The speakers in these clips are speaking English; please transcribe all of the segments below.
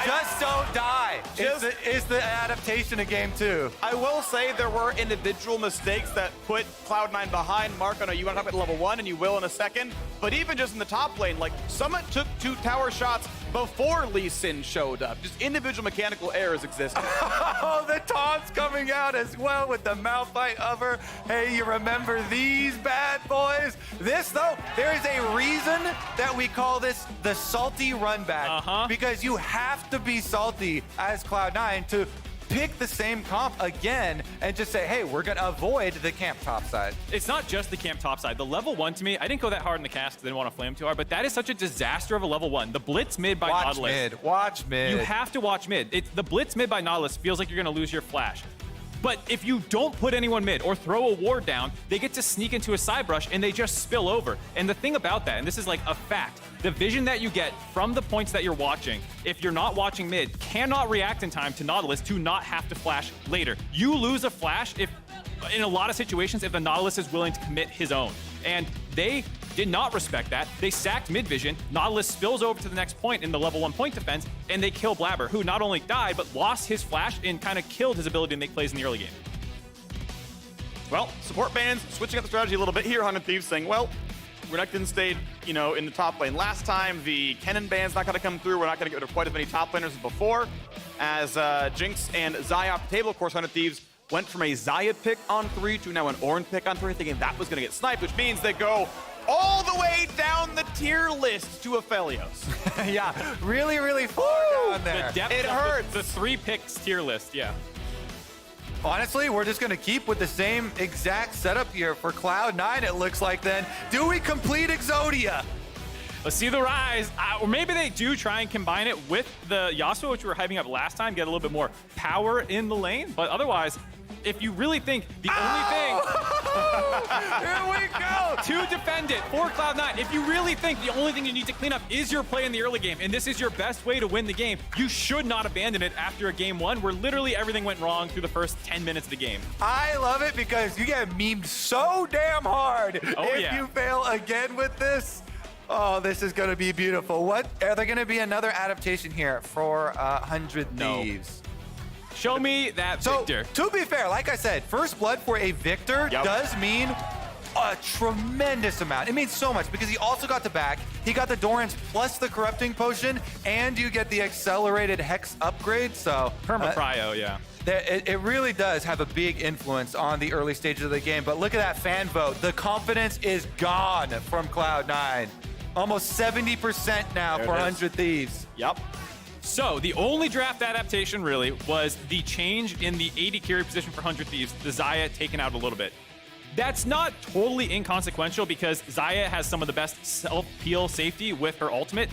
Just don't die. Is the adaptation of Game 2. I will say there were individual mistakes that put Cloud9 behind. Mark, I know you want to talk about level 1, and you will in a second. But even just in the top lane, like, Summit took 2 tower shots before Lee Sin showed up. Just individual mechanical errors existed. Oh, the taunts coming out as well with the Malphite hover. Hey, you remember these bad boys? This, though, there is a reason that we call this the salty run back. Because you have to be salty as Cloud9 to pick the same comp again and just say, hey, we're going to avoid the camp topside. It's not just the camp topside. The level 1, to me, I didn't go that hard in the cast because I didn't want to flame too hard, but that is such a disaster of a level 1. The blitz mid by Nautilus. Watch mid. You have to watch mid. The blitz mid by Nautilus feels like you're going to lose your flash. But if you don't put anyone mid or throw a ward down, they get to sneak into a side brush and they just spill over. And the thing about that, and this is like a fact, the vision that you get from the points that you're watching, if you're not watching mid, cannot react in time to Nautilus to not have to flash later. You lose a flash if, in a lot of situations, if the Nautilus is willing to commit his own. And they did not respect that. They sacked mid vision. Nautilus spills over to the next point in the level 1 point defense, and they kill Blabber, who not only died, but lost his flash and kind of killed his ability to make plays in the early game. Well, support bans switching up the strategy a little bit here. 100 Thieves saying, well, Renekton stayed, you know, in the top lane last time. The Kennen ban's not going to come through. We're not going to get rid of quite as many top laners as before. As Jinx and Xayah off the table, of course, 100 Thieves went from a Xayah pick on 3 to now an Ornn pick on 3, thinking that was going to get sniped, which means they go all the way down the tier list to Aphelios. Yeah, really, really far down there. The depth It hurts. The 3 picks tier list, yeah. Honestly, we're just going to keep with the same exact setup here for Cloud9, it looks like then. Do we complete Exodia? Let's see the rise. Or maybe they do try and combine it with the Yasuo, which we were hyping up last time, get a little bit more power in the lane. But otherwise, if you really think the only thing... Here we go! To defend it for Cloud9, if you really think the only thing you need to clean up is your play in the early game, and this is your best way to win the game, you should not abandon it after a game 1 where literally everything went wrong through the first 10 minutes of the game. I love it because you get memed so damn hard if you fail again with this. Oh, this is going to be beautiful. What? Are there going to be another adaptation here for 100 Thieves? Show me that Victor. To be fair, like I said, first blood for a Victor does mean a tremendous amount. It means so much because he also got the back. He got the Doran's plus the corrupting potion, and you get the accelerated Hex upgrade. So Perma-prio, yeah. It really does have a big influence on the early stages of the game. But look at that fan vote. The confidence is gone from Cloud9. Almost 70% now for 100 Thieves. Yep. So the only draft adaptation really was the change in the AD carry position for 100 Thieves, the Xayah taken out a little bit. That's not totally inconsequential because Xayah has some of the best self-peel safety with her ultimate,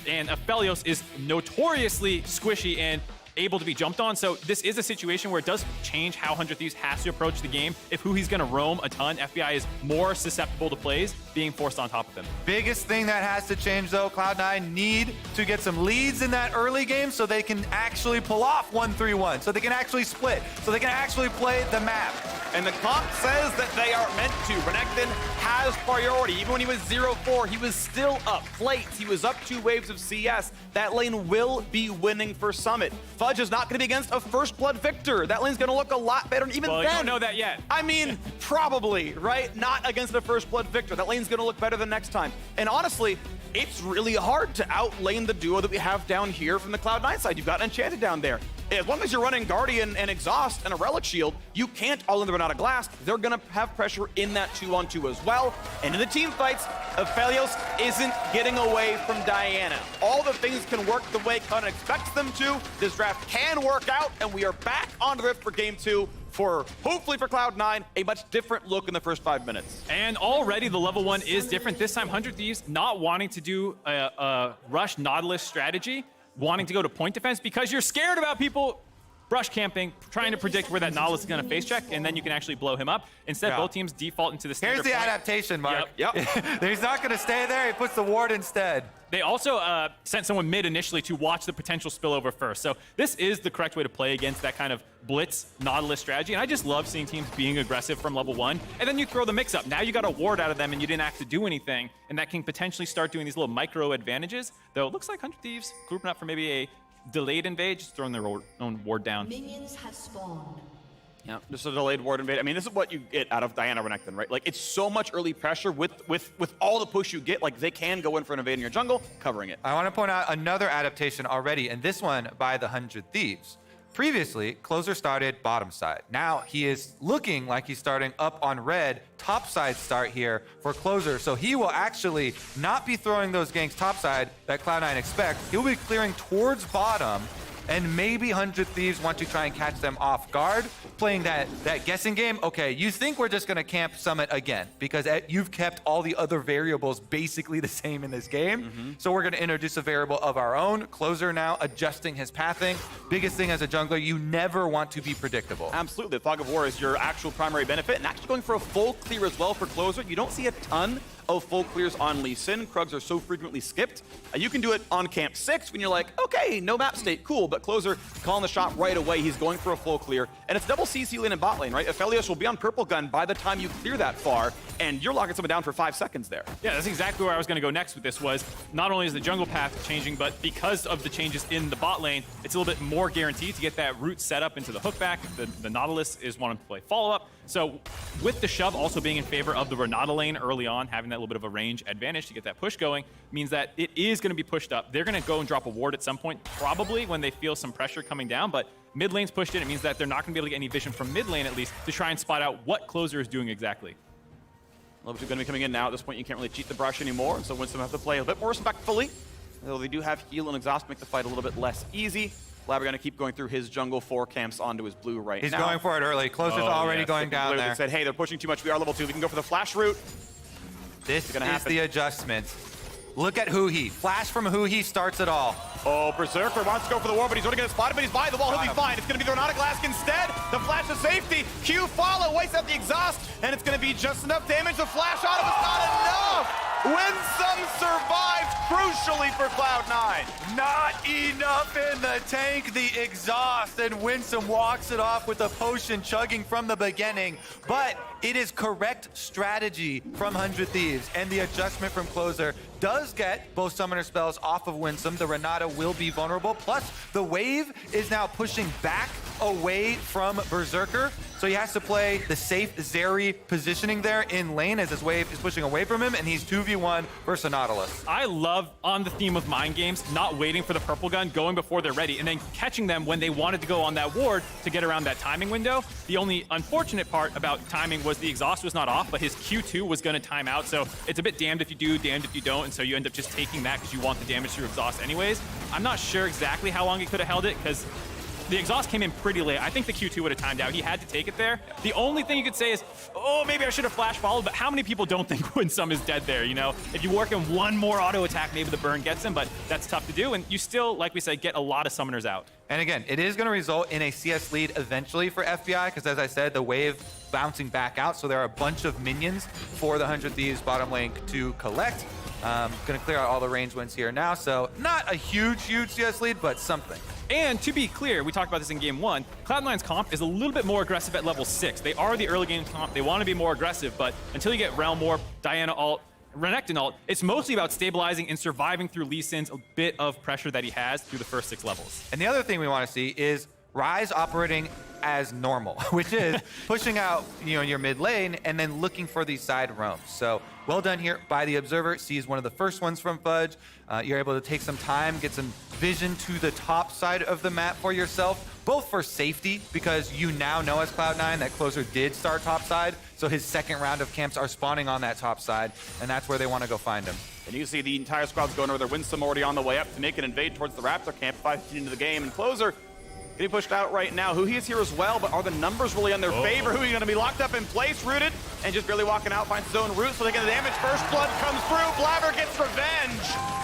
and Aphelios is notoriously squishy and able to be jumped on. So this is a situation where it does change how 100 Thieves has to approach the game. If who he's going to roam a ton, FBI is more susceptible to plays being forced on top of him. Biggest thing that has to change, though, Cloud9 need to get some leads in that early game so they can actually pull off 1-3-1, so they can actually split, so they can actually play the map. And the comp says that they are meant to. Renekton has priority. Even when he was 0-4, he was still up plates. He was up 2 waves of CS. That lane will be winning for Summit. Fudge is not going to be against a first blood Victor. That lane's going to look a lot better. And even well, then, you don't know that yet. I mean, probably, right? Not against a first blood Victor. That lane's going to look better the next time. And honestly, it's really hard to outlane the duo that we have down here from the Cloud9 side. You've got Enchanted down there. As long as you're running Guardian and Exhaust and a Relic Shield, you can't all in the run out of glass. They're going to have pressure in that 2-on-2 as well. And in the team fights, Aphelios isn't getting away from Diana. All the things can work the way Cloud9 expects them to. This draft can work out, and we are back on the Rift for Game 2 for, hopefully for Cloud9, a much different look in the first 5 minutes. And already the level 1 is different. This time, 100 Thieves not wanting to do a rush Nautilus strategy, wanting to go to point defense because you're scared about people brush camping, trying to predict where that Nautilus is going to face check, and then you can actually blow him up. Instead, both teams default into the standard Here's the point. adaptation, Mark. Yep. He's not going to stay there. He puts the ward instead. They also sent someone mid initially to watch the potential spillover first. So this is the correct way to play against that kind of blitz Nautilus strategy. And I just love seeing teams being aggressive from level 1. And then you throw the mix up. Now you got a ward out of them and you didn't have to do anything. And that can potentially start doing these little micro advantages. Though it looks like 100 Thieves grouping up for maybe a delayed invade, just throwing their own ward down. Minions have spawned. Yeah, just a delayed ward invade. I mean, this is what you get out of Diana Renekton, right? Like, it's so much early pressure with all the push you get. Like, they can go in for an invade in your jungle, covering it. I want to point out another adaptation already, and this one by the 100 Thieves. Previously, Closer started bottom side. Now he is looking like he's starting up on red, top side start here for Closer. So he will actually not be throwing those ganks top side that Cloud9 expect. He'll be clearing towards bottom, and maybe 100 Thieves want to try and catch them off guard, playing that guessing game. Okay, you think we're just gonna camp Summit again because you've kept all the other variables basically the same in this game. So we're gonna introduce a variable of our own. Closer now adjusting his pathing. Biggest thing as a jungler, you never want to be predictable. Absolutely, the Fog of War is your actual primary benefit, and actually going for a full clear as well for Closer. You don't see a ton of full clears on Lee Sin. Krugs are so frequently skipped. You can do it on Camp 6 when you're like, okay, no map state, cool, but Closer calling the shot right away. He's going for a full clear, and it's double CC lane and bot lane, right? Aphelios will be on purple gun by the time you clear that far, and you're locking someone down for 5 seconds there. Yeah, that's exactly where I was going to go next with this. Was not only is the jungle path changing, but because of the changes in the bot lane, it's a little bit more guaranteed to get that route set up into the hookback. The Nautilus is wanting to play follow-up. So with the shove also being in favor of the Renata lane early on, having that little bit of a range advantage to get that push going, means that it is going to be pushed up. They're going to go and drop a ward at some point, probably when they feel some pressure coming down, but mid lane's pushed in. It means that they're not going to be able to get any vision from mid lane, at least, to try and spot out what Closer is doing exactly. Level 2 going to be coming in now. At this point, you can't really cheat the brush anymore, and so Winston have to play a bit more respectfully. Though they do have heal and exhaust, make the fight a little bit less easy. Lab are going to keep going through his jungle 4 camps onto his blue right He's now. going for it early. Closer's already going down blue. there. They said, hey, they're pushing too much. We are level 2. We can go for the flash route. This is happen. the adjustment. Look at Huhi. Flash from Huhi starts it all. Oh, Berserker wants to go for the wall, but he's going to get spotted, but he's by the wall. He'll be fine. It's going to be the Renata Glask instead. The flash of safety. Q follow, wastes out the exhaust, and it's going to be just enough damage. The flash auto is not enough. Winsome survives crucially for Cloud9. Not enough in the tank, the exhaust, and Winsome walks it off with a potion chugging from the beginning. But it is correct strategy from 100 Thieves, and the adjustment from Closer does get both summoner spells off of Winsome. The Renata will be vulnerable, plus the wave is now pushing back away from Berserker, so he has to play the safe Zeri positioning there in lane as his wave is pushing away from him, and he's 2v1 versus Nautilus. I love, on the theme of mind games, not waiting for the purple gun, going before they're ready, and then catching them when they wanted to go on that ward to get around that timing window. The only unfortunate part about timing was the exhaust was not off, but his Q2 was going to time out, so it's a bit damned if you do, damned if you don't, and so you end up just taking that because you want the damage through exhaust anyways. I'm not sure exactly how long he could have held it, because the exhaust came in pretty late. I think the Q2 would have timed out. He had to take it there. The only thing you could say is, oh, maybe I should have flash followed, but how many people don't think Winsome is dead there, you know? If you work in one more auto attack, maybe the burn gets him, but that's tough to do, and you still, like we said, get a lot of summoners out. And again, it is going to result in a CS lead eventually for FBI, because as I said, the wave bouncing back out, so there are a bunch of minions for the 100 Thieves bottom lane to collect. Going to clear out all the range wins here now, so not a huge CS lead, but something. And to be clear, we talked about this in Game 1, Cloud9's comp is a little bit more aggressive at level 6. They are the early game comp. They want to be more aggressive, but until you get Realm Warp, Diana ult, Renekton ult, it's mostly about stabilizing and surviving through Lee Sin's a bit of pressure that he has through the first 6 levels. And the other thing we want to see is Ryze operating as normal, which is pushing out your mid lane and then looking for these side roams. So well done here by the Observer. Sees one of the first ones from Fudge. You're able to take some time, get some vision to the top side of the map for yourself, both for safety, because you now know as Cloud9 that Closer did start top side, so his second round of camps are spawning on that top side, and that's where they want to go find him. And you see the entire squad's going over there. Winsome already on the way up to make an invade towards the Raptor camp, 5 into the game, and Closer getting pushed out right now. Huhi is here as well, but are the numbers really on their favor? Huhi going to be locked up in place, rooted, and just barely walking out, finds his own route, so they get the damage. First blood comes through, Blabber gets revenge,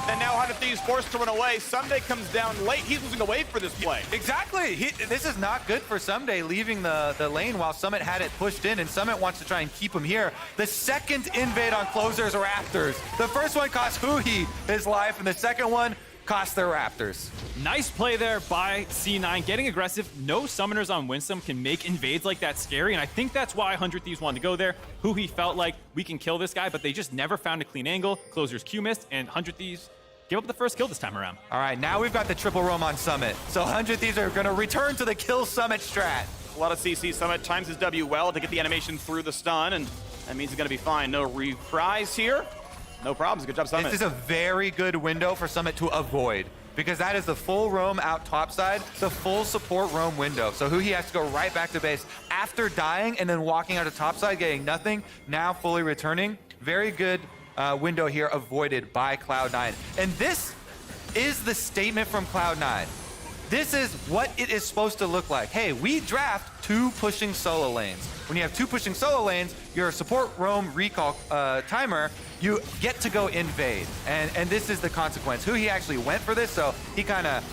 and now 100 Thieves forced to run away. Someday comes down late. He's losing the wave for this play. Exactly. This is not good for Someday leaving the lane while Summit had it pushed in, and Summit wants to try and keep him here. The second invade on Closer's Raptors. The first one cost Huhi his life, and the second one cost their Raptors. Nice play there by C9, getting aggressive. No summoners on Winsome can make invades like that scary, and I think that's why 100 Thieves wanted to go there. Huhi felt like we can kill this guy, but they just never found a clean angle. Closer's Q missed, and 100 Thieves give up the first kill this time around. All right, now we've got the triple roam on Summit. So 100 Thieves are going to return to the kill Summit strat. A lot of CC. Summit times his W well to get the animation through the stun, and that means he's going to be fine. No reprise here. No problems. Good job, Summit. This is a very good window for Summit to avoid, because that is the full roam out topside, the full support roam window. So he has to go right back to base after dying and then walking out to topside, getting nothing, now fully returning. Very good window here avoided by Cloud9. And this is the statement from Cloud9. This is what it is supposed to look like. Hey, we draft 2 pushing solo lanes. When you have 2 pushing solo lanes, your support roam recall timer, you get to go invade. And this is the consequence. He actually went for this, so he kind of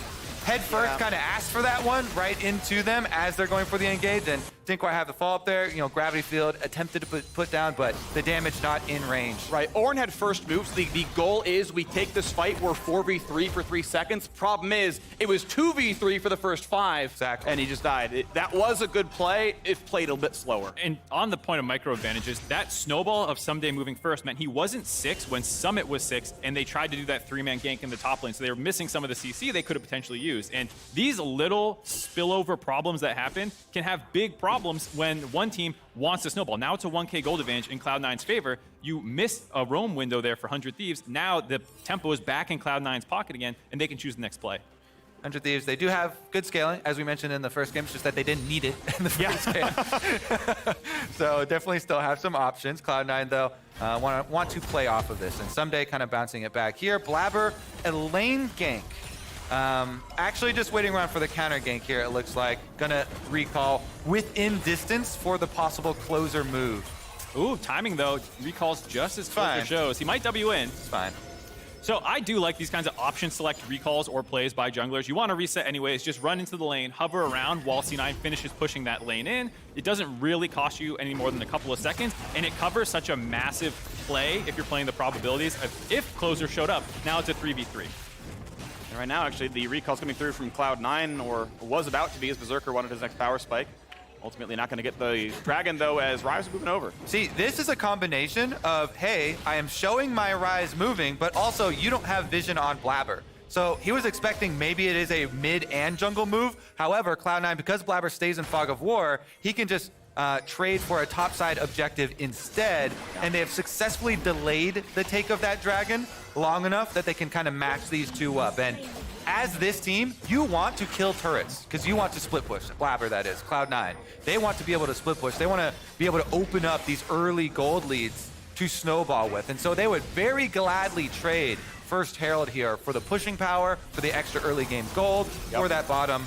head first kind of asked for that one right into them as they're going for the engage, and didn't quite have the fall up there. You know, gravity field attempted to put down, but the damage not in range. Right, Ornn had first moves. The goal is we take this fight, we're 4v3 for 3 seconds. Problem is, it was 2v3 for the first 5, exactly, and he just died. That was a good play, if played a bit slower. And on the point of micro advantages, that snowball of Someday moving first meant he wasn't 6 when Summit was 6, and they tried to do that 3-man gank in the top lane, so they were missing some of the CC they could have potentially used. And these little spillover problems that happen can have big problems when one team wants to snowball. Now it's a 1k gold advantage in Cloud9's favor. You missed a roam window there for 100 Thieves. Now the tempo is back in Cloud9's pocket again, and they can choose the next play. 100 Thieves, they do have good scaling, as we mentioned in the first game. It's just that they didn't need it in the first game. So definitely still have some options. Cloud9, though, want to play off of this. And Someday kind of bouncing it back here. Blabber, a lane gank. Actually just waiting around for the counter gank here, it looks like. Gonna recall within distance for the possible closer move. Ooh, timing though, recalls just as closer shows. He might W in. It's fine. So I do like these kinds of option select recalls or plays by junglers. You want to reset anyways, just run into the lane, hover around while C9 finishes pushing that lane in. It doesn't really cost you any more than a couple of seconds, and it covers such a massive play if you're playing the probabilities of if closer showed up. Now it's a 3v3. And right now, actually, the recall's coming through from Cloud9, or was about to be, as Berserker wanted his next power spike. Ultimately not going to get the Dragon, though, as Ryze is moving over. See, this is a combination of, hey, I am showing my Ryze moving, but also you don't have vision on Blabber. So he was expecting maybe it is a mid and jungle move. However, Cloud9, because Blabber stays in Fog of War, he can just trade for a topside objective instead, and they have successfully delayed the take of that Dragon long enough that they can kind of match these two up. And as this team, you want to kill turrets because you want to split push. Blabber, that is, Cloud9. They want to be able to split push. They want to be able to open up these early gold leads to snowball with. And so they would very gladly trade first Herald here for the pushing power, for the extra early game gold, for that bottom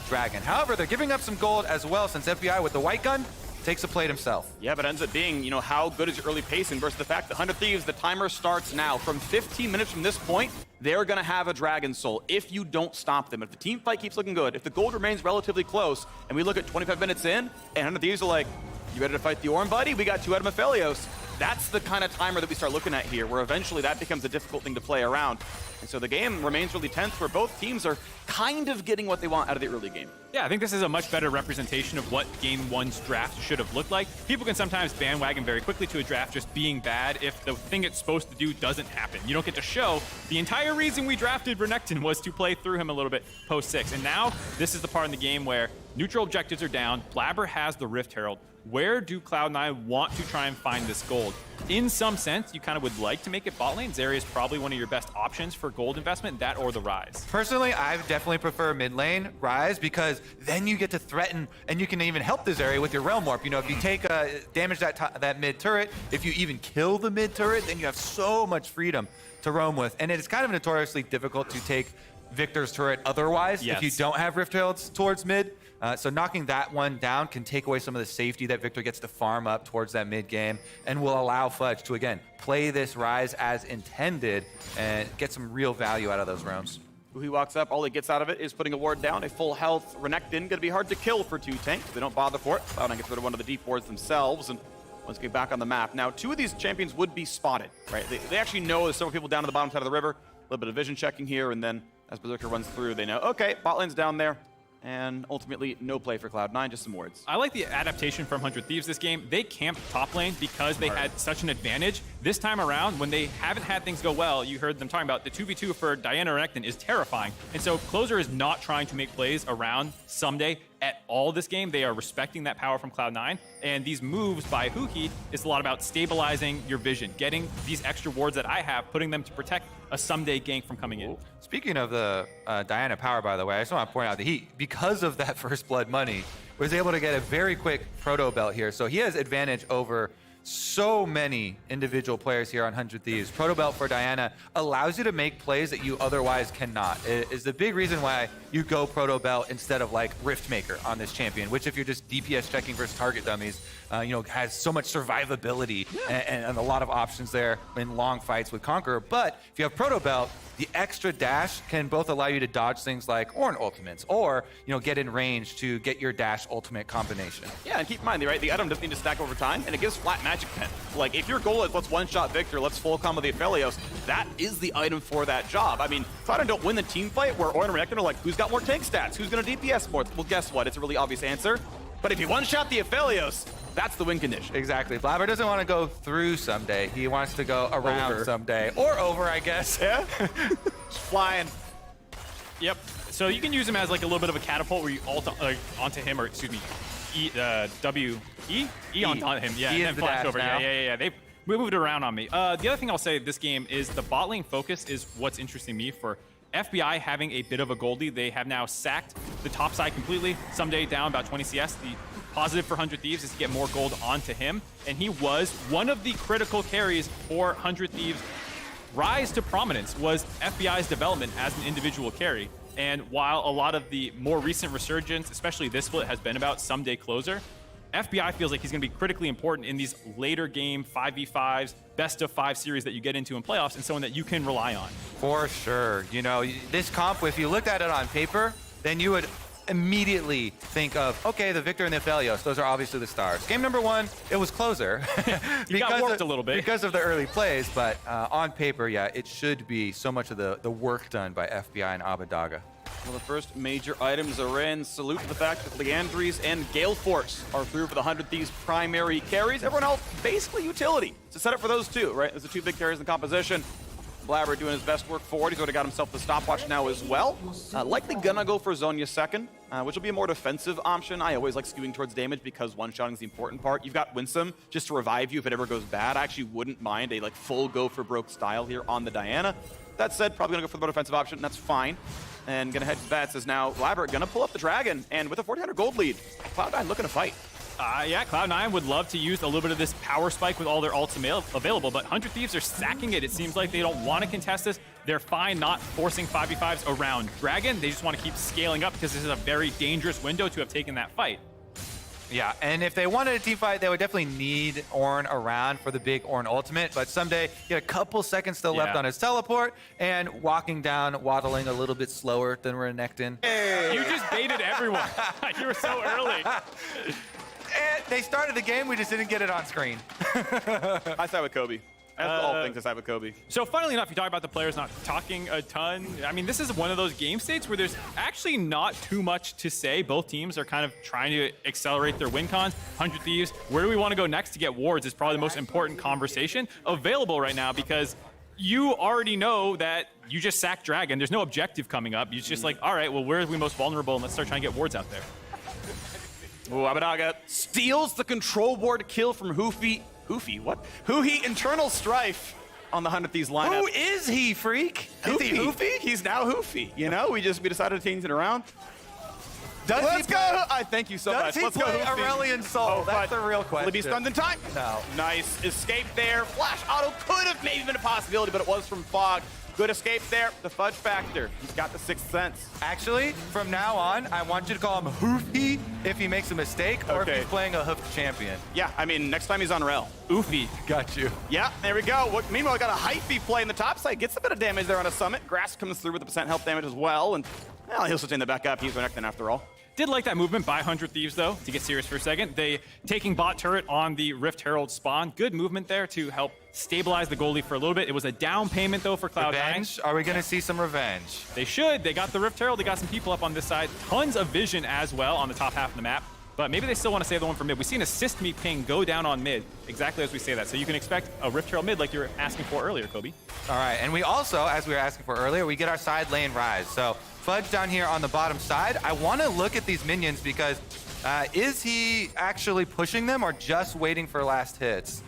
Dragon. However, they're giving up some gold as well since FBI with the white gun takes a plate himself. Yeah, but it ends up being, you know, how good is your early pacing versus the fact that 100 Thieves, the timer starts now. From 15 minutes from this point, they're going to have a Dragon Soul if you don't stop them. If the team fight keeps looking good, if the gold remains relatively close, and we look at 25 minutes in, and 100 Thieves are like, you ready to fight the Ornn, buddy? We got 2 Edmaphelios. That's the kind of timer that we start looking at here, where eventually that becomes a difficult thing to play around. And so the game remains really tense, where both teams are kind of getting what they want out of the early game. Yeah, I think this is a much better representation of what Game 1's draft should have looked like. People can sometimes bandwagon very quickly to a draft just being bad if the thing it's supposed to do doesn't happen. You don't get to show the entire reason we drafted Renekton was to play through him a little bit post-6. And now, this is the part in the game where neutral objectives are down, Blabber has the Rift Herald. Where do Cloud9 want to try and find this gold? In some sense, you kind of would like to make it bot lane. Zarya is probably one of your best options for gold investment, that or the Ryze. Personally, I definitely prefer mid lane Ryze because then you get to threaten and you can even help this area with your Realm Warp. You know, if you take damage that mid turret, if you even kill the mid turret, then you have so much freedom to roam with. And it is kind of notoriously difficult to take Victor's turret otherwise if you don't have Rift Heralds towards mid. So knocking that one down can take away some of the safety that Victor gets to farm up towards that mid game and will allow Fudge to, again, play this Ryze as intended and get some real value out of those roams. He walks up, all he gets out of it is putting a ward down, a full health Renekton. Gonna be hard to kill for 2 tanks. They don't bother for it. Cloud9 gets rid of one of the deep wards themselves, and let's get back on the map. Now, 2 of these champions would be spotted, right? They actually know there's several people down to the bottom side of the river. A little bit of vision checking here, and then as Berserker runs through, they know, okay, bot lane's down there. and ultimately no play for Cloud9, just some wards. I like the adaptation from 100 Thieves this game. They camped top lane because they had such an advantage. This time around, when they haven't had things go well, you heard them talking about the 2v2 for Diana Renekton is terrifying. And so Closer is not trying to make plays around Someday at all this game. They are respecting that power from Cloud9. And these moves by Huhi is a lot about stabilizing your vision, getting these extra wards that I have, putting them to protect a Someday gank from coming in. Speaking of the Diana power, by the way, I just want to point out that he, because of that first blood money, was able to get a very quick proto belt here. So he has advantage over so many individual players here on 100 Thieves. Proto belt for Diana allows you to make plays that you otherwise cannot. It is the big reason why you go proto belt instead of like Rift Maker on this champion, which if you're just DPS checking versus target dummies, has so much survivability and a lot of options there in long fights with Conqueror. But if you have proto belt, the extra dash can both allow you to dodge things like Ornn ultimates or, get in range to get your dash ultimate combination. Yeah, and keep in mind, right, the item doesn't need to stack over time, and it gives flat magic pen. Like, if your goal is let's one-shot Victor, let's full combo the Aphelios, that is the item for that job. I mean, Cloud9 don't win the team fight where Ornn and Renekton are like, who's got more tank stats? Who's going to DPS more? Well, guess what? It's a really obvious answer. But if you one-shot the Aphelios, that's the win condition. Exactly. Blabber doesn't want to go through Someday. He wants to go around Someday. Or over, I guess. Yeah? Just flying. Yep. So you can use him as like a little bit of a catapult where you ult onto him, or excuse me, E onto him. Yeah, E and then is the flash dash over. now. Yeah. They moved it around on me. The other thing I'll say this game is the bot lane focus is what's interesting me for FBI having a bit of a Goldie. They have now sacked the top side completely. Someday down about 20 CS. The positive for 100 Thieves is to get more gold onto him, and he was one of the critical carries for 100 Thieves. Rise to prominence was FBI's development as an individual carry. And while a lot of the more recent resurgence, especially this split, has been about Someday Closer, FBI feels like he's going to be critically important in these later game 5v5s, best of 5 series that you get into in playoffs, and someone that you can rely on. For sure. This comp, if you looked at it on paper, then you would immediately think of, okay, the Victor and the Aphelios, those are obviously the stars. Game number 1, it was Closer. He got warped a little bit. Because of the early plays, but on paper, yeah, it should be so much of the work done by FBI and Abadaga. Well, the first major items are in. Salute to the fact that Leandries and Gale Force are through for the 100 Thieves primary carries. Everyone else, basically utility. It's a setup for those two, right? There's the 2 big carries in the composition. Blabber doing his best work forward. He's already got himself the stopwatch now as well. Likely gonna go for Zhonya second, which will be a more defensive option. I always like skewing towards damage because one-shotting is the important part. You've got Winsome just to revive you if it ever goes bad. I actually wouldn't mind a full go for broke style here on the Diana. That said, probably gonna go for the more defensive option. That's fine. And gonna head to bats is now Blabber gonna pull up the Dragon, and with a 1,400 gold lead, Cloud9 looking to fight. Yeah, Cloud9 would love to use a little bit of this power spike with all their ults available, but 100 Thieves are stacking it. It seems like they don't want to contest this. They're fine not forcing 5v5s around Dragon. They just want to keep scaling up because this is a very dangerous window to have taken that fight. Yeah, and if they wanted a team fight, they would definitely need Ornn around for the big Ornn ultimate, but Someday he had a couple seconds still left on his teleport, and walking down, waddling a little bit slower than Renekton. Hey. You just baited everyone. You were so early. And they started the game, we just didn't get it on screen. I side with Kobe. That's all things I side with Kobe. So funnily enough, you talk about the players not talking a ton. I mean, this is one of those game states where there's actually not too much to say. Both teams are kind of trying to accelerate their win cons. 100 Thieves, where do we want to go next to get wards is probably the most important conversation available right now, because you already know that you just sacked Dragon. There's no objective coming up. It's just like, all right, well, where are we most vulnerable? And let's start trying to get wards out there. Ooh, Abadaga steals the control ward kill from Huhi Internal Strife on the 100 Thieves lineup. Who is he, freak? Is he Hoofy? He's now Hufi. We decided to change it around. Let's go! Thank you so much. Let's go, Hoofy. Aurelion Soul? That's the real question. Will he be stunned in time? No. Nice escape there. Flash auto could have maybe been a possibility, but it was from Fog. Good escape there. The fudge factor. He's got the 6th sense. Actually, from now on, I want you to call him Hoofy if he makes a mistake or if he's playing a hoofed champion. Yeah, I mean, next time he's on Rel. Oofy. Got you. Yeah, there we go. Meanwhile, we got a hyphy play in the top side. Gets a bit of damage there on a summit. Grass comes through with the % health damage as well. And well, he'll sustain the back up. He's Renekton after all. Did like that movement by 100 Thieves, though, to get serious for a second. They taking bot turret on the Rift Herald spawn. Good movement there to help stabilize the goalie for a little bit. It was a down payment, though, for Cloud9. Revenge? Are we going to see some revenge? They should. They got the Rift Herald. They got some people up on this side. Tons of vision as well on the top half of the map. But maybe they still want to save the one for mid. We've seen assist me ping go down on mid exactly as we say that. So you can expect a Rift Herald mid like you were asking for earlier, Kobe. All right, and we also, as we were asking for earlier, we get our side lane rise. So Fudge down here on the bottom side. I want to look at these minions because is he actually pushing them or just waiting for last hits?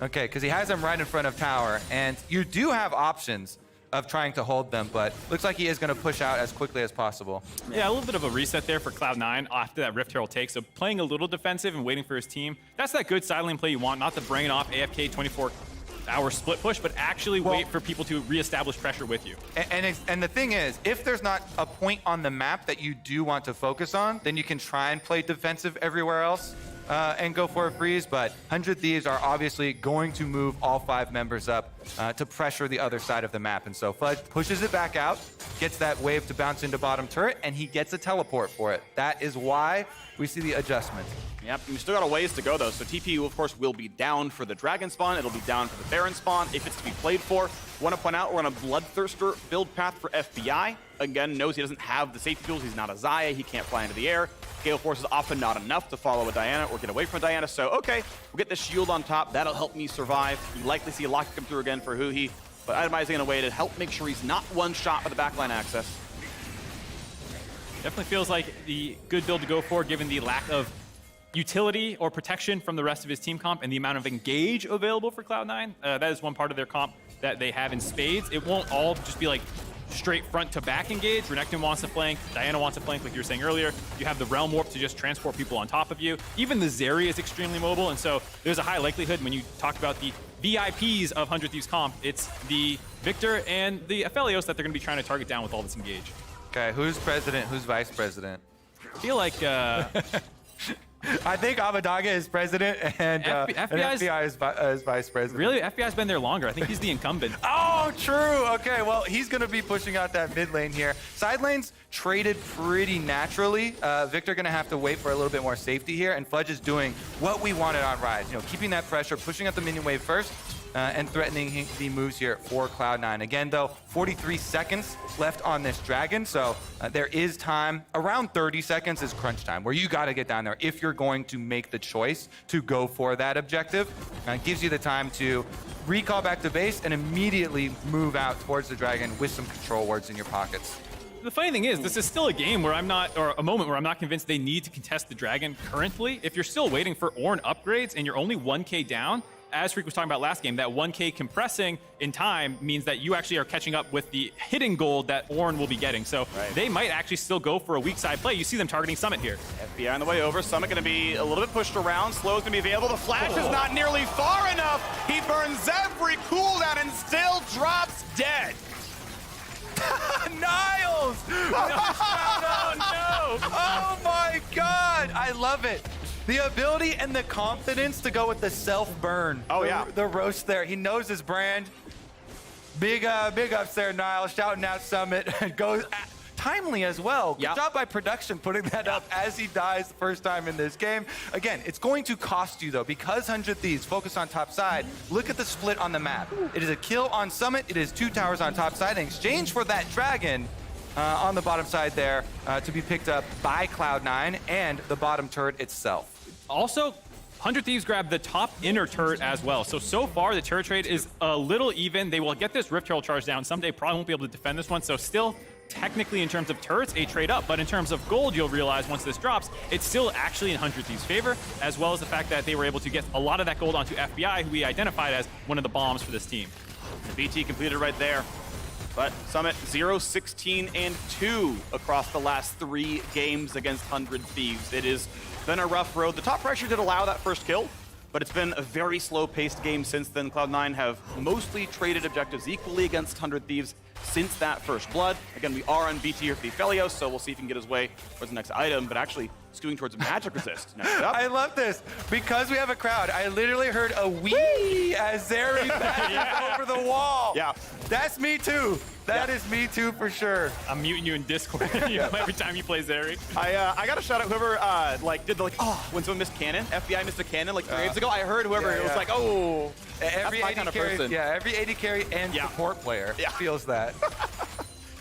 Okay, because he has them right in front of tower, and you do have options of trying to hold them, but looks like he is going to push out as quickly as possible. Yeah, a little bit of a reset there for Cloud9 after that Rift Herald take. So playing a little defensive and waiting for his team. That's that good side lane play you want, not the bring it off AFK 24-hour split push, but actually wait for people to reestablish pressure with you. And the thing is, if there's not a point on the map that you do want to focus on, then you can try and play defensive everywhere else and go for a freeze, but 100 Thieves are obviously going to move all 5 members up to pressure the other side of the map. And so Fudge pushes it back out, gets that wave to bounce into bottom turret, and he gets a teleport for it. That is why we see the adjustment. Yep, we still got a ways to go though. So TPU, of course, will be down for the Dragon spawn. It'll be down for the Baron spawn if it's to be played for. Want to point out we're on a Bloodthirster build path for FBI. Again, knows he doesn't have the safety tools. He's not a Xayah. He can't fly into the air. Gale Force is often not enough to follow a Diana or get away from a Diana. So, okay, we'll get the shield on top. That'll help me survive. You likely see a lock come through again for Huhi, but itemizing in a way to help make sure he's not one shot with the backline access. Definitely feels like the good build to go for, given the lack of utility or protection from the rest of his team comp and the amount of engage available for Cloud9. That is one part of their comp that they have in spades. It won't all just be like straight front to back engage. Renekton wants to flank, Diana wants to flank, like you were saying earlier. You have the Realm Warp to just transport people on top of you. Even the Zeri is extremely mobile, and so there's a high likelihood when you talk about the VIPs of 100 Thieves comp, it's the Victor and the Aphelios that they're going to be trying to target down with all this engage. Okay, who's president, who's vice president? I feel like I think Abadaga is president and FBI is vice president. Really? FBI's been there longer. I think he's the incumbent. Oh, true. Okay, well, he's going to be pushing out that mid lane here. Side lanes traded pretty naturally. Victor going to have to wait for a little bit more safety here, and Fudge is doing what we wanted on Rise. You know, keeping that pressure, pushing out the minion wave first, and threatening the moves here for Cloud9. Again, though, 43 seconds left on this Dragon, so there is time. Around 30 seconds is crunch time, where you got to get down there if you're going to make the choice to go for that objective. It gives you the time to recall back to base and immediately move out towards the Dragon with some control wards in your pockets. The funny thing is, this is still a game where I'm not, or a moment where I'm not convinced they need to contest the Dragon currently. If you're still waiting for Ornn upgrades and you're only 1k down, as Freak was talking about last game, that 1k compressing in time means that you actually are catching up with the hidden gold that Ornn will be getting. So they might actually still go for a weak side play. You see them targeting Summit here. FBI on the way over. Summit going to be a little bit pushed around. Slow's going to be available. The flash is not nearly far enough. He burns every cooldown and still drops dead. Niles! No! Oh my God! I love it. The ability and the confidence to go with the self-burn. Oh, yeah. The roast there. He knows his brand. Big ups there, Niles. Shouting out Summit. Goes timely as well. Good job by production putting that up as he dies the first time in this game. Again, it's going to cost you, though, because 100 Thieves focus on top side. Look at the split on the map. It is a kill on Summit. It is 2 towers on top side. In exchange for that Dragon, on the bottom side there to be picked up by Cloud9 and the bottom turret itself. Also, 100 Thieves grabbed the top inner turret as well. So far, the turret trade is a little even. They will get this Rift Herald charge down. Someday probably won't be able to defend this one. So still, technically, in terms of turrets, a trade up. But in terms of gold, you'll realize once this drops, it's still actually in 100 Thieves' favor, as well as the fact that they were able to get a lot of that gold onto FBI, who we identified as one of the bombs for this team. The BT completed right there. But Summit 0, 16, and 2 across the last 3 games against 100 Thieves. It has been a rough road. The top pressure did allow that first kill, but it's been a very slow-paced game since then. Cloud9 have mostly traded objectives equally against 100 Thieves since that first blood. Again, we are on BT here for the Aphelios, so we'll see if he can get his way towards the next item, but actually skewing towards magic resist. Next up. I love this. Because we have a crowd, I literally heard a wee as Zeri passes over the wall. Yeah. That's me too. That is me too for sure. I'm muting you in Discord every time you play Zeri. I got to shout out whoever did the when someone missed cannon, FBI missed a cannon like 3 games ago. I heard whoever it was like, oh, Every that's my AD kind of carry, person. every AD carry and support player feels that.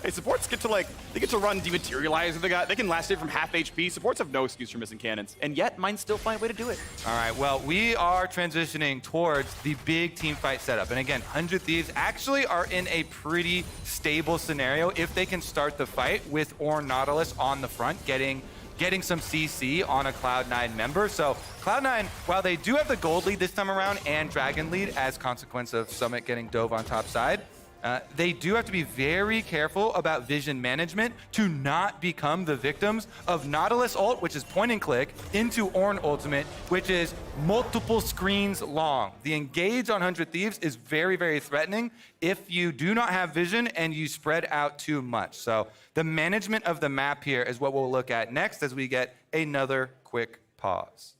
Hey, supports get to they get to run dematerialize if they can last it from half HP. Supports have no excuse for missing cannons, and yet mine still find a way to do it. All right, well, we are transitioning towards the big team fight setup. And again, 100 Thieves actually are in a pretty stable scenario if they can start the fight with Ornn Nautilus on the front, getting some CC on a Cloud9 member. So Cloud9, while they do have the gold lead this time around and dragon lead as consequence of Summit getting dove on top side, they do have to be very careful about vision management to not become the victims of Nautilus ult, which is point and click, into Ornn ultimate, which is multiple screens long. The engage on 100 Thieves is very, very threatening if you do not have vision and you spread out too much. So the management of the map here is what we'll look at next as we get another quick pause.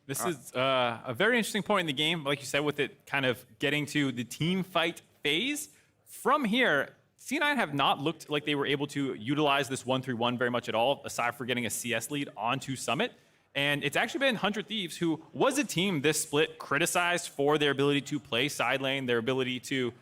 This is a very interesting point in the game, like you said, with it kind of getting to the team fight phase. From here, C9 have not looked like they were able to utilize this 1-3-1 very much at all, aside for getting a CS lead onto Summit. And it's actually been 100 Thieves, who was a team this split criticized for their ability to play side lane, their ability to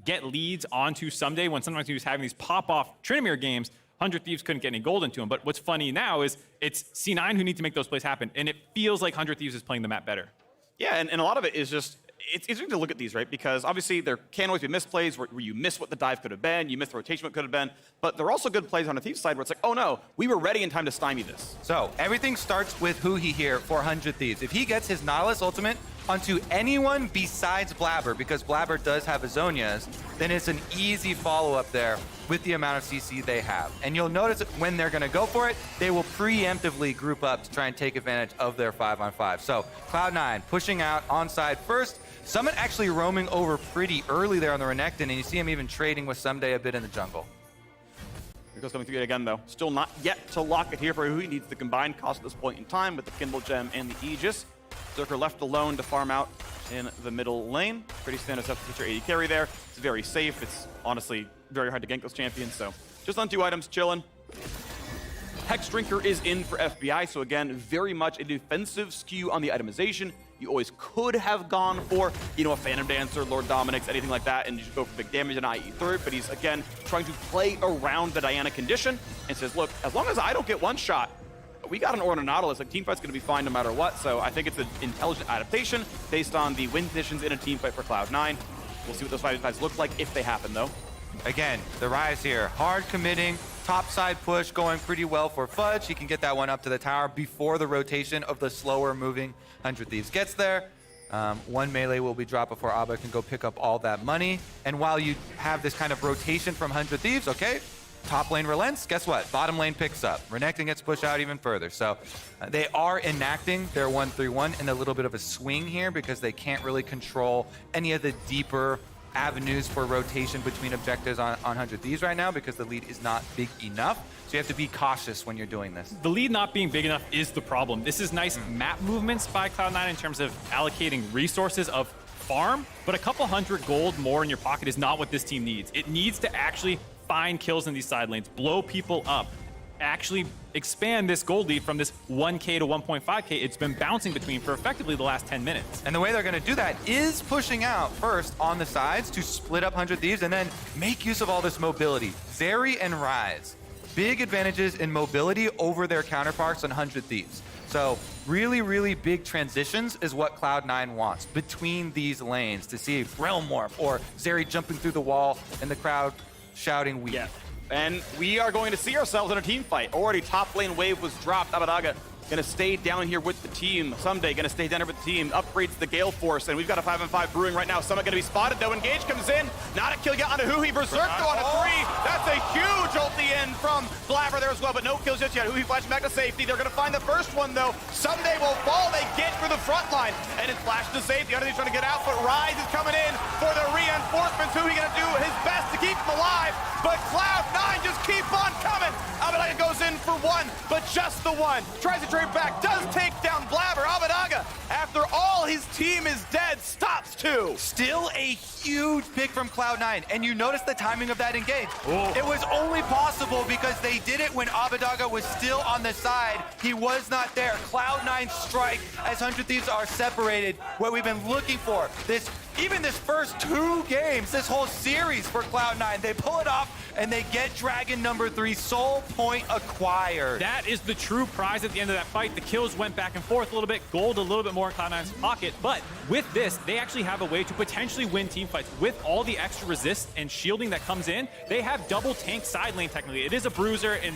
get leads onto Someday when sometimes he was having these pop-off Tryndamere games. 100 Thieves couldn't get any gold into him. But what's funny now is it's C9 who need to make those plays happen, and it feels like 100 Thieves is playing the map better. Yeah, and a lot of it is just, it's interesting to look at these, right? Because obviously there can always be misplays where you miss what the dive could have been, you miss the rotation what could have been, but there are also good plays on the Thieves side where it's like, oh no, we were ready in time to stymie this. So everything starts with Huhi here for 100 Thieves. If he gets his Nautilus ultimate onto anyone besides Blabber, because Blabber does have Azonias, then it's an easy follow-up there with the amount of CC they have. And you'll notice that when they're gonna go for it, they will preemptively group up to try and take advantage of their 5-on-5. So Cloud9 pushing out onside first. Summit actually roaming over pretty early there on the Renekton, and you see him even trading with Someday a bit in the jungle. Goes coming through it again, though. Still not yet to lock it here for who he needs the combined cost at this point in time with the Kindle Gem and the Aegis. Zerker left alone to farm out in the middle lane. Pretty standard stuff to get your AD carry there. It's very safe. It's honestly very hard to gank those champions, so just on 2 items, chilling. Hex Drinker is in for FBI, so again, very much a defensive skew on the itemization. You always could have gone for, a Phantom Dancer, Lord Dominic's, anything like that, and you just go for big damage and IE through it, but he's, again, trying to play around the Diana condition and says, look, as long as I don't get one shot, we got an Ornn Nautilus, like teamfight's gonna be fine no matter what, so I think it's an intelligent adaptation based on the win conditions in a teamfight for Cloud9. We'll see what those fights look like if they happen, though. Again, the Rise here, hard committing, top side push going pretty well for Fudge. He can get that one up to the tower before the rotation of the slower moving 100 Thieves gets there. One melee will be dropped before Abba can go pick up all that money. And while you have this kind of rotation from 100 Thieves, okay, top lane relents, guess what? Bottom lane picks up. Renekton gets pushed out even further. So they are enacting their 1-3-1 in a little bit of a swing here because they can't really control any of the deeper avenues for rotation between objectives on 100 Thieves right now because the lead is not big enough. So you have to be cautious when you're doing this. The lead not being big enough is the problem. This is nice map movements by Cloud9 in terms of allocating resources of farm, but a couple hundred gold more in your pocket is not what this team needs. It needs to actually find kills in these side lanes, blow people up, actually expand this gold lead from this 1K to 1.5K it's been bouncing between for effectively the last 10 minutes. And the way they're going to do that is pushing out first on the sides to split up 100 Thieves and then make use of all this mobility. Zeri and Rise, big advantages in mobility over their counterparts on 100 Thieves. So really, really big transitions is what Cloud9 wants between these lanes to see Realm Warp or Zeri jumping through the wall and the crowd shouting "we." Yeah. And we are going to see ourselves in a team fight. Already top lane wave was dropped. Abadaga gonna stay down here with the team. Someday gonna stay down here with the team. Upgrades the Gale Force, and we've got a 5-on-5 brewing right now. Summit gonna be spotted though. Engage comes in. Not a kill yet on a Huhi. Berserk though on a 3. That's a huge ulti in from Blabber there as well, but no kills just yet. Huhi flashing back to safety. They're gonna find the first one though. Someday will fall. They get through the front line, and it's flashed to safety. Underneath trying to get out, but Rise is coming in for the reinforcements. Huhi gonna do his best to keep him alive, but Cloud9 just keep on coming. Abadaga goes in for one, but just the one. Tries to trade back, does take down Blabber. Abadaga, after all his team is dead, stops two. Still a huge pick from Cloud9, and you notice the timing of that engage. It was only possible because they did it when Abadaga was still on the side. He was not there. Cloud9 strike as 100 Thieves are separated. What we've been looking for, even this first 2 games, this whole series for Cloud9, they pull it off and they get Dragon number 3, Soul Point acquired. That is the true prize at the end of that fight. The kills went back and forth a little bit, gold a little bit more in Cloud9's pocket, but with this, they actually have a way to potentially win team fights. With all the extra resist and shielding that comes in, they have double tank side lane technically. It is a bruiser and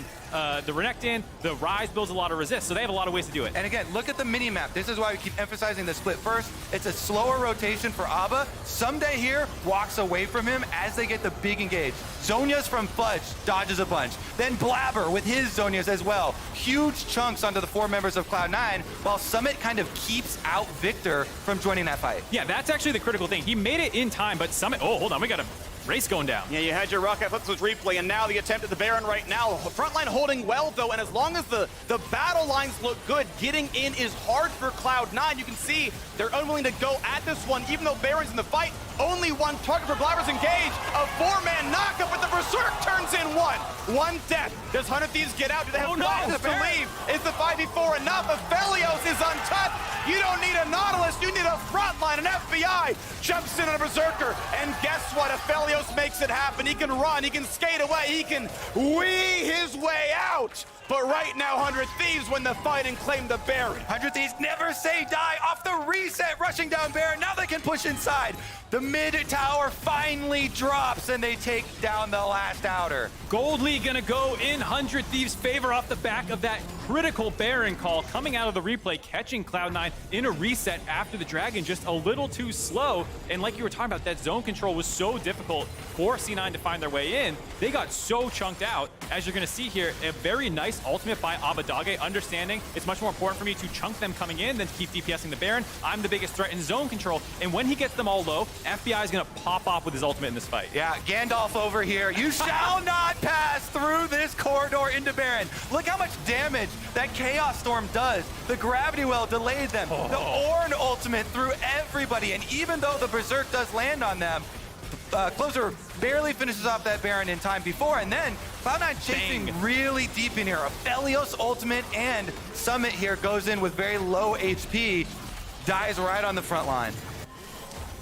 the Renekton, the Ryze builds a lot of resist, so they have a lot of ways to do it. And again, look at the mini-map. This is why we keep emphasizing the split first. It's a slower rotation for Abba. Someday here walks away from him as they get the big engage. Zhonya's from Fudge dodges a bunch. Then Blabber with his Zhonya's as well. Huge chunks onto the 4 members of Cloud9, while Summit kind of keeps out Victor from joining that fight. Yeah, that's actually the critical thing. He made it in time, but Summit, oh, hold on, we got a race going down. Yeah, you had your rocket flips with replay, and now the attempt at the Baron right now. Frontline holding well, though, and as long as the battle lines look good, getting in is hard for Cloud9. You can see they're unwilling to go at this one, even though Baron's in the fight. Only one target for Blabber's engage. A 4-man knockup, but the Berserk turns in one. One death. Does 100 Thieves get out? Do they have causes to leave? Is the 5v4 enough? Aphelios is untouched. You don't need a Nautilus, you need a frontline. An FBI jumps in on a Berserker, and guess what? Aphelios makes it happen. He can run, he can skate away, he can wee his way out. But right now, 100 Thieves win the fight and claim the Baron. 100 Thieves never say die off the reset, rushing down Baron. Now they can push inside. The mid tower finally drops and they take down the last outer. Gold League gonna go in 100 Thieves' favor off the back of that critical Baron call coming out of the replay, catching Cloud9 in a reset after the Dragon just a little too slow. And like you were talking about, that zone control was so difficult for C9 to find their way in. They got so chunked out. As you're gonna see here, a very nice ultimate by Abadaga, understanding it's much more important for me to chunk them coming in than to keep DPSing the Baron. I'm the biggest threat in zone control. And when he gets them all low, FBI is gonna pop off with his ultimate in this fight. Yeah, Gandalf over here. You shall not pass through this corridor into Baron. Look how much damage that Chaos Storm does. The Gravity Well delayed them. The Ornn ultimate through everybody. And even though the Berserk does land on them, Closer barely finishes off that Baron in time before, and then Cloud9 chasing really deep in here. Aphelios ultimate and Summit here goes in with very low HP, dies right on the front line.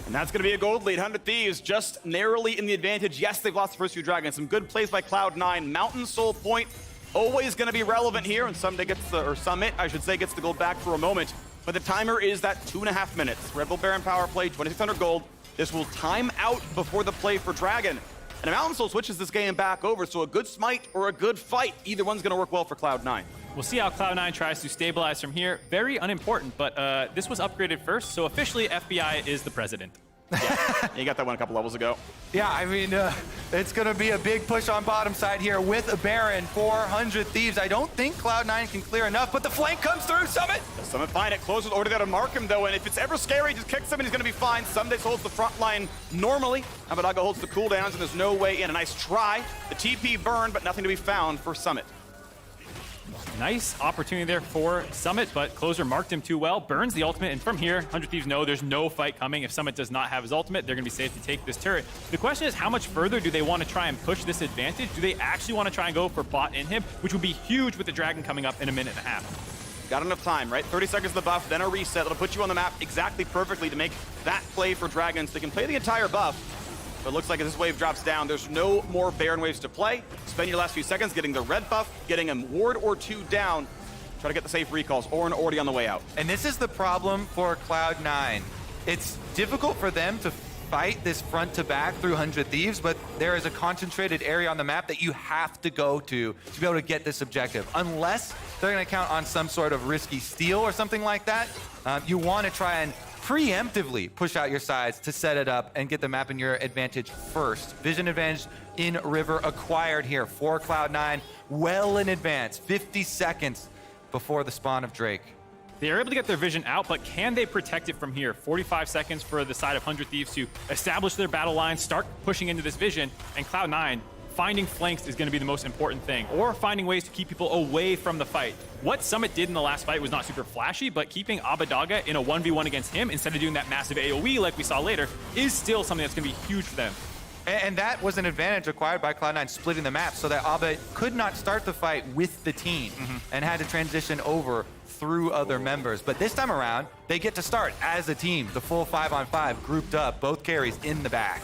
And that's going to be a gold lead. 100 Thieves just narrowly in the advantage. Yes, they've lost the first few Dragons. Some good plays by Cloud9. Mountain Soul Point always going to be relevant here, and Summit gets the gold back for a moment. But the timer is that 2.5 minutes. Red Bull Baron power play, 2,600 gold. This will time out before the play for Dragon. And a Mountain Soul switches this game back over, so a good smite or a good fight, either one's going to work well for Cloud9. We'll see how Cloud9 tries to stabilize from here. Very unimportant, but this was upgraded first, so officially FBI is the president. Yeah, you got that one a couple levels ago. Yeah, I mean, it's going to be a big push on bottom side here with a Baron, 400 Thieves. I don't think Cloud9 can clear enough, but the flank comes through, Summit. Summit find it, closes, order there to mark him though, and if it's ever scary, just kicks him and he's going to be fine. Somedays holds the front line normally. Abadaga holds the cooldowns and there's no way in. A nice try. The TP burned, but nothing to be found for Summit. Nice opportunity there for Summit, but Closer marked him too well, burns the ultimate, and from here, 100 Thieves know there's no fight coming. If Summit does not have his ultimate, they're going to be safe to take this turret. The question is, how much further do they want to try and push this advantage? Do they actually want to try and go for bot inhib, which would be huge with the Dragon coming up in a minute and a half? Got enough time, right? 30 seconds of the buff, then a reset. It'll put you on the map exactly perfectly to make that play for Dragons. They can play the entire buff, but it looks like as this wave drops down, there's no more Baron waves to play. Spend your last few seconds getting the red buff, getting a ward or two down. Try to get the safe recalls. Ornn already on the way out. And this is the problem for Cloud9. It's difficult for them to fight this front to back through 100 Thieves, but there is a concentrated area on the map that you have to go to be able to get this objective. Unless they're going to count on some sort of risky steal or something like that, you want to try and preemptively push out your sides to set it up and get the map in your advantage first. Vision advantage in River acquired here for Cloud9 well in advance, 50 seconds before the spawn of Drake. They are able to get their vision out, but can they protect it from here? 45 seconds for the side of 100 Thieves to establish their battle line, start pushing into this vision, and Cloud9 finding flanks is going to be the most important thing, or finding ways to keep people away from the fight. What Summit did in the last fight was not super flashy, but keeping Abadaga in a 1v1 against him instead of doing that massive AoE like we saw later is still something that's going to be huge for them. And that was an advantage acquired by Cloud9 splitting the map so that Abba could not start the fight with the team and had to transition over through other members. But this time around, they get to start as a team, the full 5-on-5 grouped up, both carries in the back.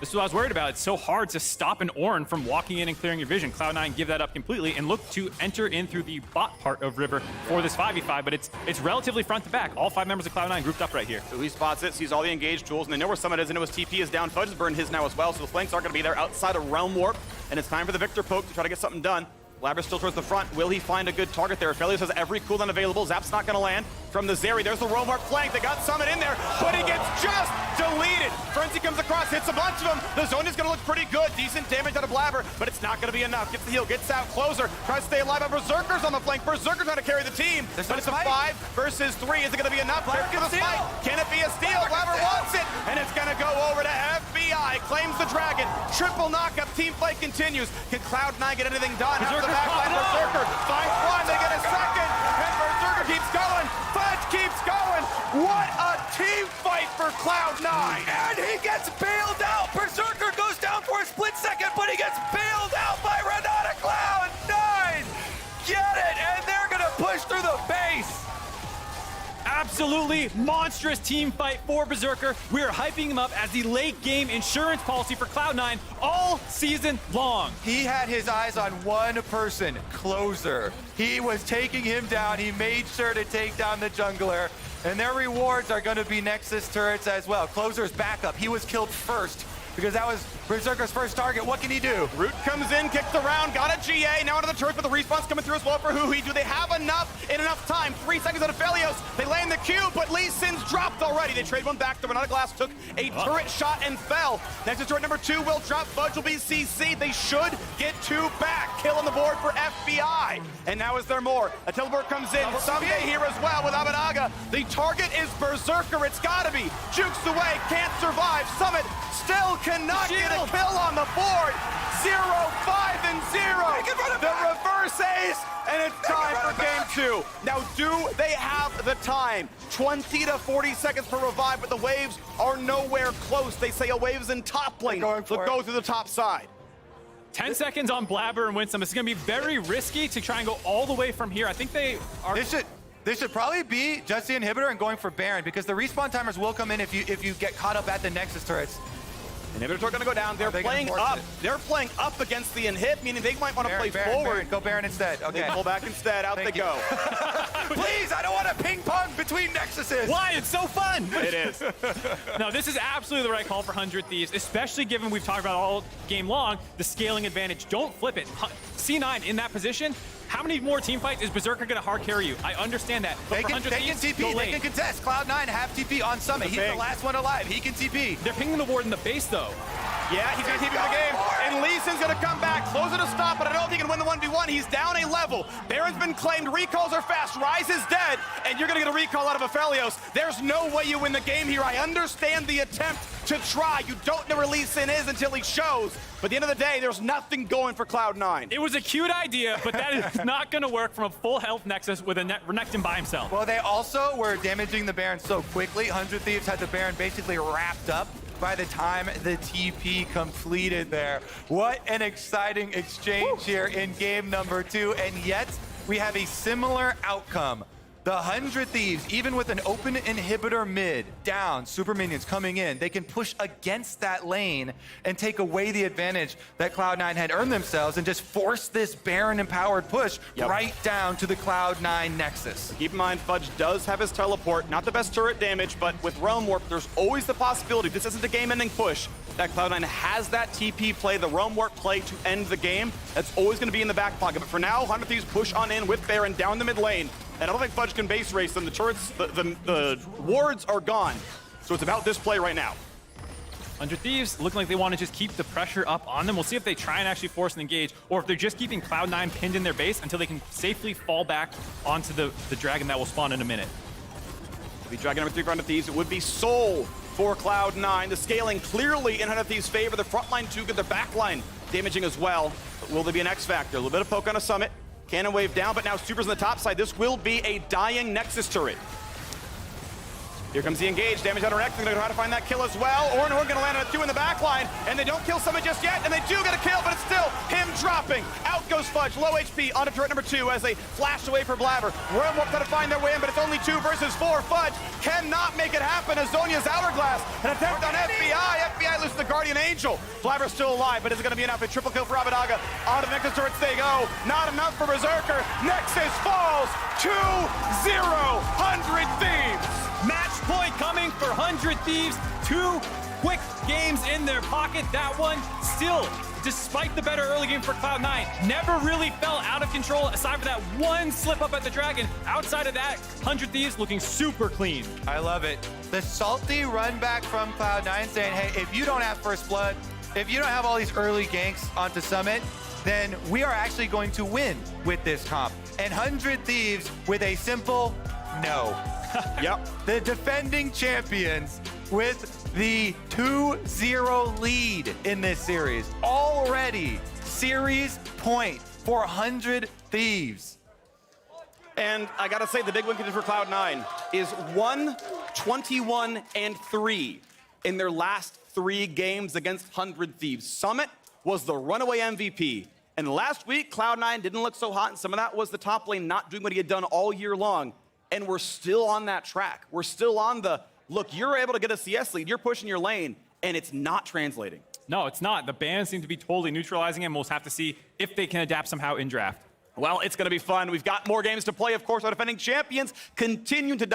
This is what I was worried about. It's so hard to stop an Ornn from walking in and clearing your vision. Cloud9 give that up completely and look to enter in through the bot part of River for this 5v5, but it's relatively front to back. All 5 members of Cloud9 grouped up right here. So he spots it, sees all the engaged tools, and they know where Summit is, and his TP is down. Fudge has burned his now as well, so the flanks aren't going to be there outside of Realm Warp, and it's time for the Victor poke to try to get something done. Blabber's still towards the front. Will he find a good target there? Aphelios has every cooldown available. Zap's not going to land. From the Zeri, there's the Realm Warp flank. They got Summit in there, but he gets just deleted. Frenzy comes across, hits a bunch of them. The zone is going to look pretty good. Decent damage out of Blabber, but it's not going to be enough. Gets the heal, gets out, closer, tries to stay alive. But Berserker's on the flank. Berserker's trying to carry the team, but it's a 5 versus 3. Is it going to be enough? Blabber for the fight. Can it be a steal? Blabber wants it, and it's going to go over to FBI. Claims the dragon. Triple knockup. Team fight continues. Can Cloud9 get anything done? After the backline, Berserker finds one. They get a second, and Berserker keeps going. Fudge keeps going. What a team fight for Cloud9. And he gets bailed out. Berserker goes down for a split second, but he gets bailed out by Renata. Cloud9 get it, and they're going to push through the base. Absolutely monstrous team fight for Berserker. We are hyping him up as the late game insurance policy for Cloud9 all season long. He had his eyes on one person, Closer. He was taking him down. He made sure to take down the jungler, and their rewards are going to be Nexus turrets as well. Closer's backup. He was killed first because that was Berserker's first target. What can he do? Root comes in, kicks the round, got a GA, now into the turret, but the respawn's coming through as well for Huhi. Do they have enough in enough time? 3 seconds out of Aphelios. They land the Q, but Lee Sin's dropped already. They trade one back. The Renata Glass took a turret shot and fell. Next to turret number 2 will drop. Fudge will be CC. They should get 2 back. Kill on the board for FBI. And now is there more? A teleport comes in. Someday here as well with Abadaga. The target is Berserker. It's gotta be. Jukes away, can't survive. Summit still cannot get a kill on the board. 0, 5, and 0. The reverse ace, and it's time for game 2. Now, do they have the time? 20 to 40 seconds per revive, but the waves are nowhere close. They say a wave's in top lane, so go through the top side. 10 seconds on Blabber and Winsome. It's going to be very risky to try and go all the way from here. I think they are... This should probably be just the inhibitor and going for Baron, because the respawn timers will come in if you get caught up at the Nexus turrets. Inhibitors are going to go down. They're playing up. They're playing up against the inhib, meaning they might want to play forward. Baron. Go Baron instead. Okay. They pull back instead. Out they go. Please, I don't want to ping pong between Nexuses. Why? It's so fun. It is. No, this is absolutely the right call for 100 Thieves, especially given we've talked about all game long, the scaling advantage. Don't flip it. C9 in that position. How many more team fights is Berserker going to hard carry you? I understand that. But they can TP. They can contest. Cloud9 have TP on Summit. He's the last one alive. He can TP. They're pinging the ward in the base, though. Yeah, he's going to TP the game. And Lee Sin's going to come back. Closer to stop, but I don't think he can win the 1v1. He's down a level. Baron's been claimed. Recalls are fast. Ryze is dead. And you're going to get a recall out of Aphelios. There's no way you win the game here. I understand the attempt to try. You don't know where Lee Sin is until he shows. But at the end of the day, there's nothing going for Cloud9. It was a cute idea, but that is not going to work from a full health Nexus with a Renekton by himself. Well, they also were damaging the Baron so quickly. 100 Thieves had the Baron basically wrapped up by the time the TP completed there. What an exciting exchange here in game number 2, and yet we have a similar outcome. The 100 Thieves, even with an open inhibitor mid, down, super minions coming in, they can push against that lane and take away the advantage that Cloud9 had earned themselves and just force this Baron-empowered push right down to the Cloud9 Nexus. Keep in mind, Fudge does have his teleport. Not the best turret damage, but with Realm Warp, there's always the possibility, this isn't a game-ending push, that Cloud9 has that TP play, the Realm Warp play to end the game. That's always going to be in the back pocket. But for now, 100 Thieves push on in with Baron down the mid lane. And I don't think Fudge can base race them. The turrets, the wards are gone. So it's about this play right now. 100 Thieves looking like they want to just keep the pressure up on them. We'll see if they try and actually force an engage, or if they're just keeping Cloud9 pinned in their base until they can safely fall back onto the dragon that will spawn in a minute. The dragon number 3 for 100 Thieves, it would be Soul for Cloud9. The scaling clearly in 100 Thieves' favor. The front line too good, the back line damaging as well. But will there be an X Factor? A little bit of poke on a Summit. Cannon wave down, but now Super's on the top side. This will be a dying Nexus turret. Here comes the engage, damage on our X, they're gonna try to find that kill as well. Orn gonna land on a 2 in the back line, and they don't kill Summit just yet, and they do get a kill, but it's still him dropping. Out goes Fudge, low HP, onto turret number 2 as they flash away for Blabber. Wormwarp trying to find their way in, but it's only 2 versus 4. Fudge cannot make it happen as Zonia's Hourglass. An attempt on FBI. FBI loses the Guardian Angel. Blabber's still alive, but is it gonna be enough? A triple kill for Abadaga. Onto the Nexus turrets they go. Not enough for Berserker. Nexus falls 2-0. 100 Thieves. Match point coming for 100 Thieves. 2 quick games in their pocket. That one still, despite the better early game for Cloud9, never really fell out of control aside from that one slip up at the Dragon. Outside of that, 100 Thieves looking super clean. I love it. The salty run back from Cloud9 saying, hey, if you don't have First Blood, if you don't have all these early ganks onto Summit, then we are actually going to win with this comp. And 100 Thieves with a simple no. Yep. The defending champions with the 2-0 lead in this series. Already series point for 100 Thieves. And I gotta say, the big win for Cloud9 is 1-21-3 in their last 3 games against 100 Thieves. Summit was the runaway MVP. And last week, Cloud9 didn't look so hot, and some of that was the top lane not doing what he had done all year long. And we're still on that track. We're still on the, look, you're able to get a CS lead, you're pushing your lane, and it's not translating. No, it's not. The bans seem to be totally neutralizing him. We'll have to see if they can adapt somehow in draft. Well, it's gonna be fun. We've got more games to play, of course. Our defending champions continue to